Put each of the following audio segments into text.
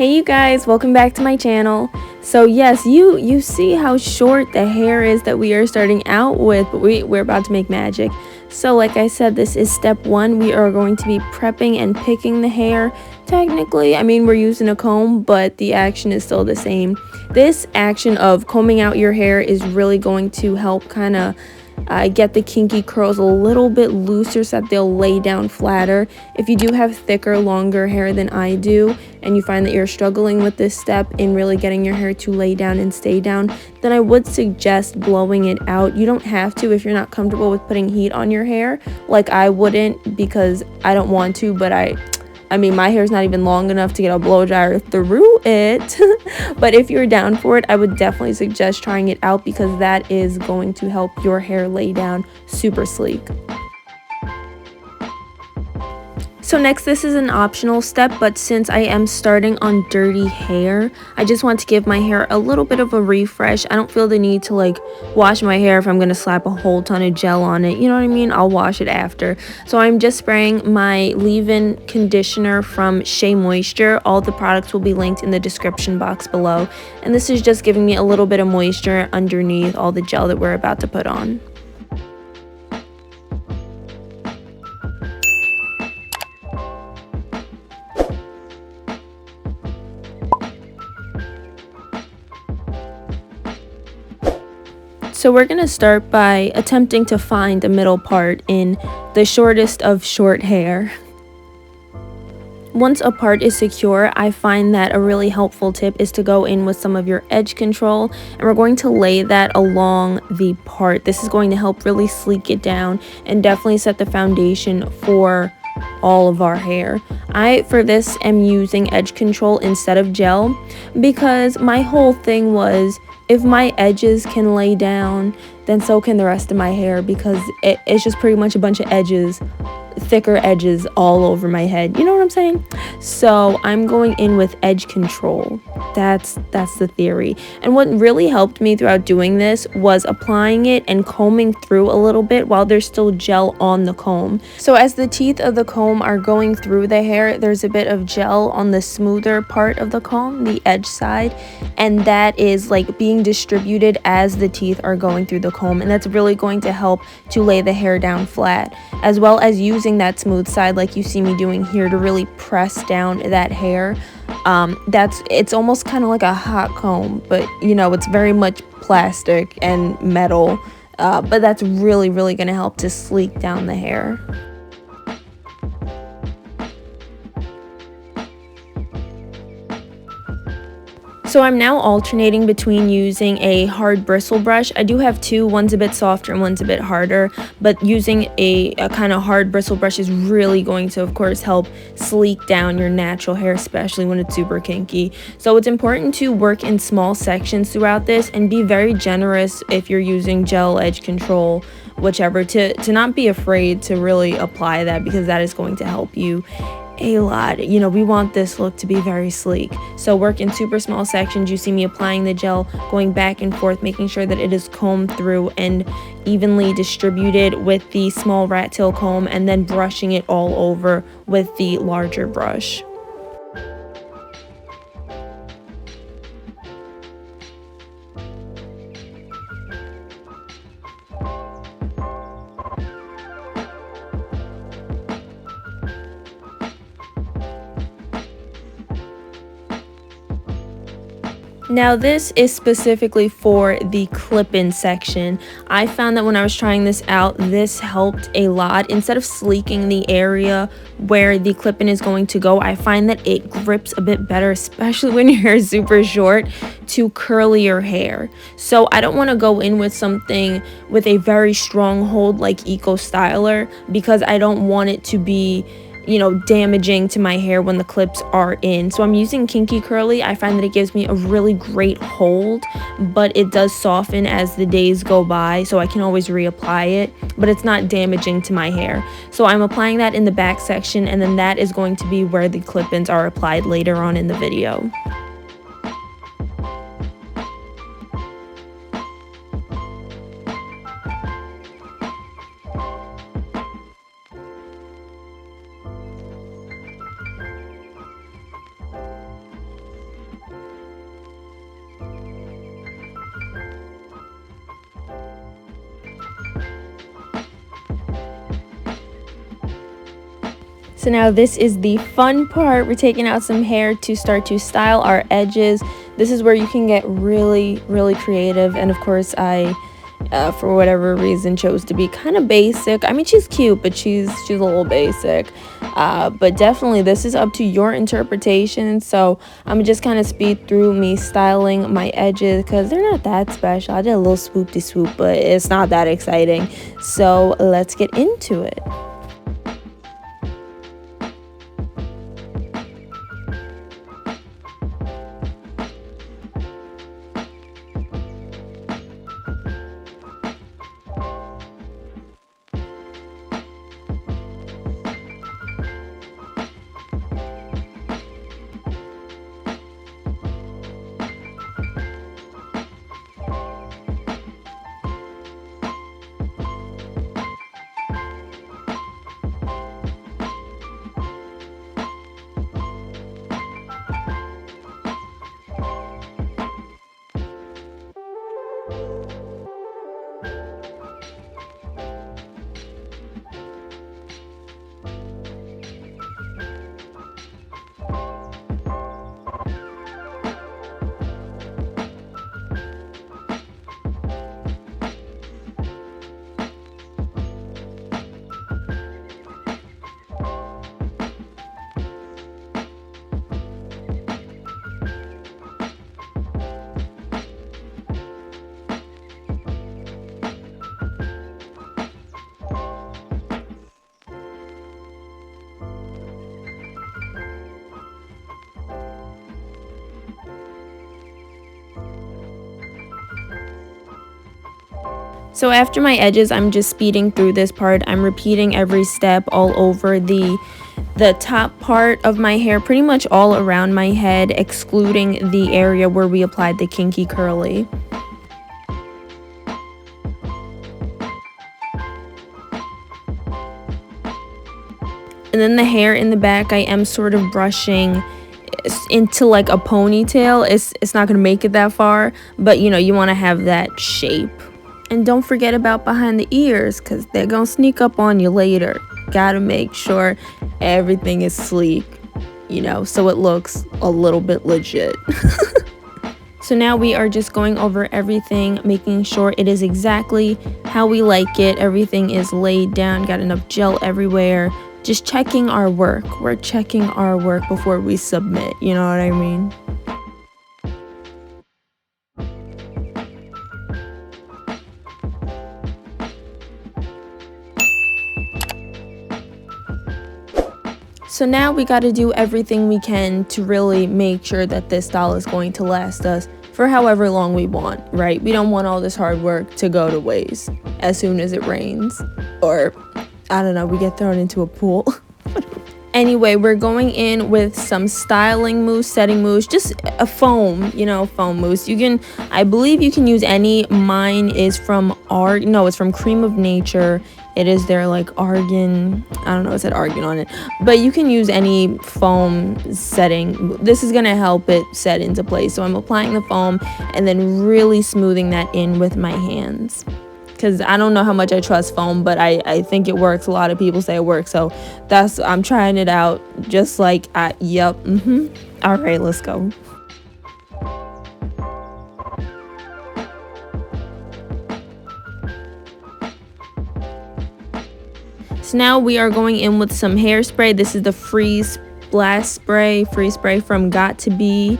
Hey you guys, welcome back to my channel. So yes, you see how short the hair is that we are starting out with, but we're about to make magic. So like I said, this is step one. We are going to be prepping and picking the hair. Technically, I mean, we're using a comb, but the action is still the same. This action of combing out your hair is really going to help kind of get the kinky curls a little bit looser so that they'll lay down flatter. If you do have thicker, longer hair than I do, and you find that you're struggling with this step in really getting your hair to lay down and stay down, then I would suggest blowing it out. You don't have to if you're not comfortable with putting heat on your hair. Like I wouldn't, because I don't want to, but I mean, my hair is not even long enough to get a blow dryer through it. But if you're down for it, I would definitely suggest trying it out, because that is going to help your hair lay down super sleek. So next, this is an optional step, but since I am starting on dirty hair, I just want to give my hair a little bit of a refresh. I don't feel the need to like wash my hair if I'm going to slap a whole ton of gel on it. You know what I mean? I'll wash it after. So I'm just spraying my leave-in conditioner from Shea Moisture. All the products will be linked in the description box below. And this is just giving me a little bit of moisture underneath all the gel that we're about to put on. So we're going to start by attempting to find the middle part in the shortest of short hair. Once a part is secure, I find that a really helpful tip is to go in with some of your edge control, and we're going to lay that along the part. This is going to help really sleek it down and definitely set the foundation for all of our hair. I, for this, am using edge control instead of gel, because my whole thing was, if my edges can lay down, then so can the rest of my hair, because it's just pretty much a bunch of edges, thicker edges all over my head. You know what I'm saying? So I'm going in with edge control. That's the theory. And what really helped me throughout doing this was applying it and combing through a little bit while there's still gel on the comb. So as the teeth of the comb are going through the hair, there's a bit of gel on the smoother part of the comb, the edge side, and that is like being distributed as the teeth are going through the comb, and that's really going to help to lay the hair down flat, as well as using that smooth side like you see me doing here to really press down that hair. It's almost kind of like a hot comb, but you know, it's very much plastic and metal, but that's really going to help to sleek down the hair. So I'm now alternating between using a hard bristle brush. I do have two, one's a bit softer and one's a bit harder, but using a kind of hard bristle brush is really going to, of course, help sleek down your natural hair, especially when it's super kinky. So it's important to work in small sections throughout this and be very generous if you're using gel, edge control, whichever, to not be afraid to really apply that, because that is going to help you a lot. You know, we want this look to be very sleek. So work in super small sections. You see me applying the gel, going back and forth, making sure that it is combed through and evenly distributed with the small rat tail comb, and then brushing it all over with the larger brush. Now this is specifically for the clip-in section. I found that when I was trying this out, this helped a lot. Instead of sleeking the area where the clip-in is going to go, I find that it grips a bit better, especially when your hair is super short, to curlier hair. So I don't want to go in with something with a very strong hold like Eco Styler, because I don't want it to be, you know, damaging to my hair when the clips are in. So I'm using Kinky Curly. I find that it gives me a really great hold, but it does soften as the days go by, so I can always reapply it, but it's not damaging to my hair. So I'm applying that in the back section, and then that is going to be where the clip-ins are applied later on in the video. So now this is the fun part. We're taking out some hair to start to style our edges. This is where you can get really, really creative. And of course, I, for whatever reason, chose to be kind of basic. I mean, she's cute, but she's a little basic. But definitely, this is up to your interpretation. So I'm just kind of speed through me styling my edges because they're not that special. I did a little swoop-de-swoop, but it's not that exciting. So let's get into it. So after my edges, I'm just speeding through this part. I'm repeating every step all over the top part of my hair, pretty much all around my head, excluding the area where we applied the kinky curly. And then the hair in the back, I am sort of brushing into like a ponytail. It's not gonna make it that far, but you know, you want to have that shape. And don't forget about behind the ears, because they're gonna sneak up on you later. Gotta make sure everything is sleek, you know, so it looks a little bit legit. So now we are just going over everything, making sure it is exactly how we like it. Everything is laid down, got enough gel everywhere. Just checking our work. We're checking our work before we submit, you know what I mean? So now we got to do everything we can to really make sure that this style is going to last us for however long we want, right? We don't want all this hard work to go to waste as soon as it rains, or I don't know, we get thrown into a pool. Anyway, we're going in with some styling mousse, setting mousse, just a foam, you know, foam mousse. You can, I believe you can use any. Mine is from it's from Cream of Nature. It is their like argan, I don't know, it said argan on it, but you can use any foam setting. This is gonna help it set into place. So I'm applying the foam and then really smoothing that in with my hands, because I don't know how much I trust foam, but I think it works. A lot of people say it works, so I'm trying it out. Just like all right, let's go. So now we are going in with some hairspray. This is the freeze spray from Got to Be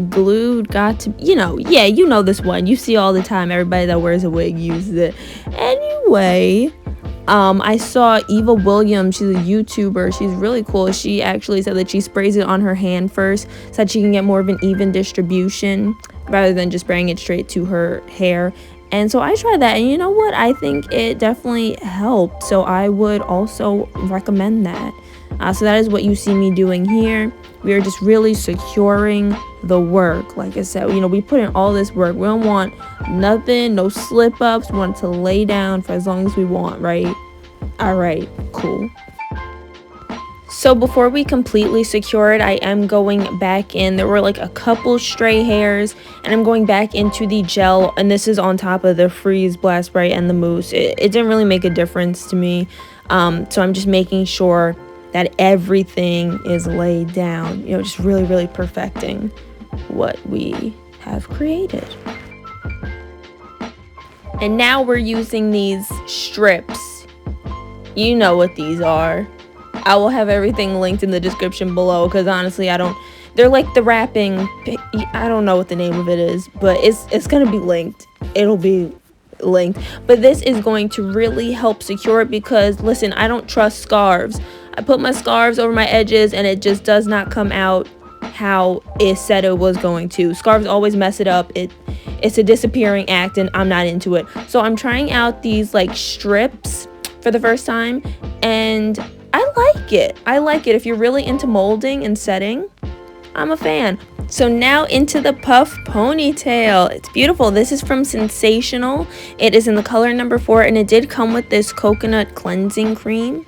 Glued. You know this one. You see all the time. Everybody that wears a wig uses it. Anyway, I saw Eva Williams. She's a YouTuber. She's really cool. She actually said that she sprays it on her hand first so that she can get more of an even distribution rather than just spraying it straight to her hair. And so I tried that, and you know what? I think it definitely helped. So I would also recommend that. So that is what you see me doing here. We are just really securing the work. Like I said, you know, we put in all this work. We don't want nothing, no slip ups. We want it to lay down for as long as we want, right? All right, cool. So before we completely secure it, I am going back in. There were like a couple stray hairs, and I'm going back into the gel, and this is on top of the freeze blast spray and the mousse. It didn't really make a difference to me. So I'm just making sure that everything is laid down, you know, just really, really perfecting what we have created. And now we're using these strips. You know what these are. I will have everything linked in the description below, because honestly, they're like the wrapping, I don't know what the name of it is, but it's gonna be linked. It'll be linked. But this is going to really help secure it, because listen, I don't trust scarves. I put my scarves over my edges and it just does not come out how it said it was going to. Scarves always mess it up. It's a disappearing act, and I'm not into it. So I'm trying out these like strips for the first time, and I like it. I like it. If you're really into molding and setting, I'm a fan. So now into the puff ponytail. It's beautiful. This is from Sensational. It is in the color number 4, and it did come with this coconut cleansing cream.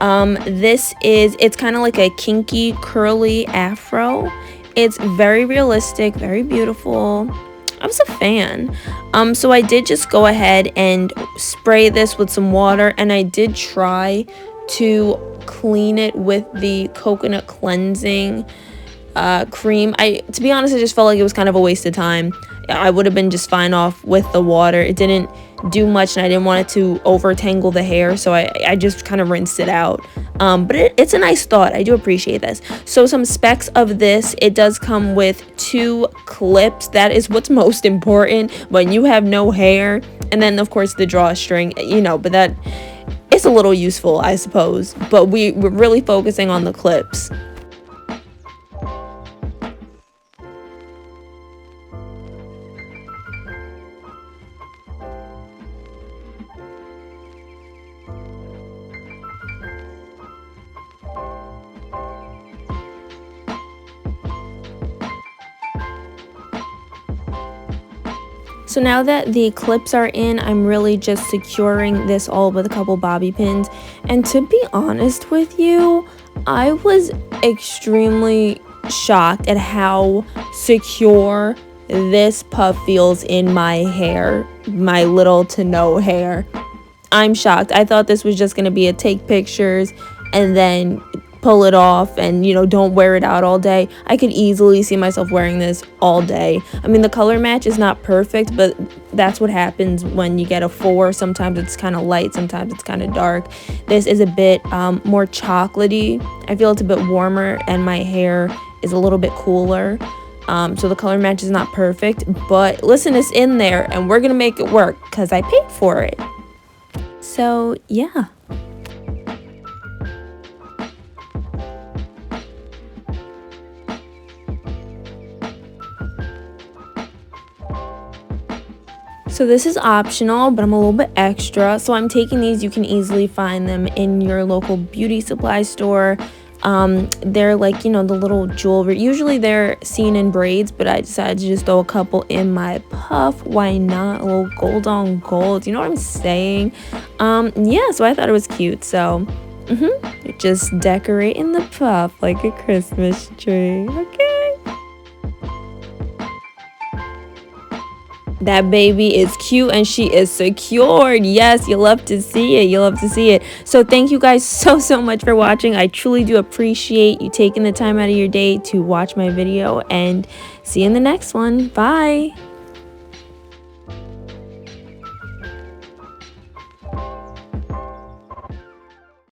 It's kind of like a kinky curly afro. It's very realistic, very beautiful. I was a fan. So I did just go ahead and spray this with some water, and I did try to clean it with the coconut cleansing cream. To be honest, I just felt like it was kind of a waste of time. I would have been just fine off with the water. It didn't do much, and I didn't want it to over tangle the hair, so I just kind of rinsed it out. But it's a nice thought. I do appreciate this. So some specs of this: it does come with 2 clips. That is what's most important when you have no hair. And then of course the drawstring, you know, but that it's a little useful, I suppose, but we're really focusing on the clips. So now that the clips are in, I'm really just securing this all with a couple bobby pins. And to be honest with you, I was extremely shocked at how secure this puff feels in my hair, my little to no hair. I'm shocked. I thought this was just going to be a take pictures and then pull it off and, you know, don't wear it out all day. I could easily see myself wearing this all day. I mean, the color match is not perfect, but that's what happens when you get a 4. Sometimes it's kind of light, sometimes it's kind of dark. This is a bit more chocolatey. I feel it's a bit warmer, and my hair is a little bit cooler. So the color match is not perfect, but listen, it's in there, and we're gonna make it work because I paid for it. So yeah. So this is optional, but I'm a little bit extra. So I'm taking these. You can easily find them in your local beauty supply store. They're like, you know, the little jewelry. Usually they're seen in braids, but I decided to just throw a couple in my puff. Why not? A little gold on gold. You know what I'm saying? Yeah, so I thought it was cute. So just decorating the puff like a Christmas tree. Okay. That baby is cute and she is secured. Yes, you love to see it. You love to see it. So thank you guys so much for watching. I truly do appreciate you taking the time out of your day to watch my video, and see you in the next one. Bye.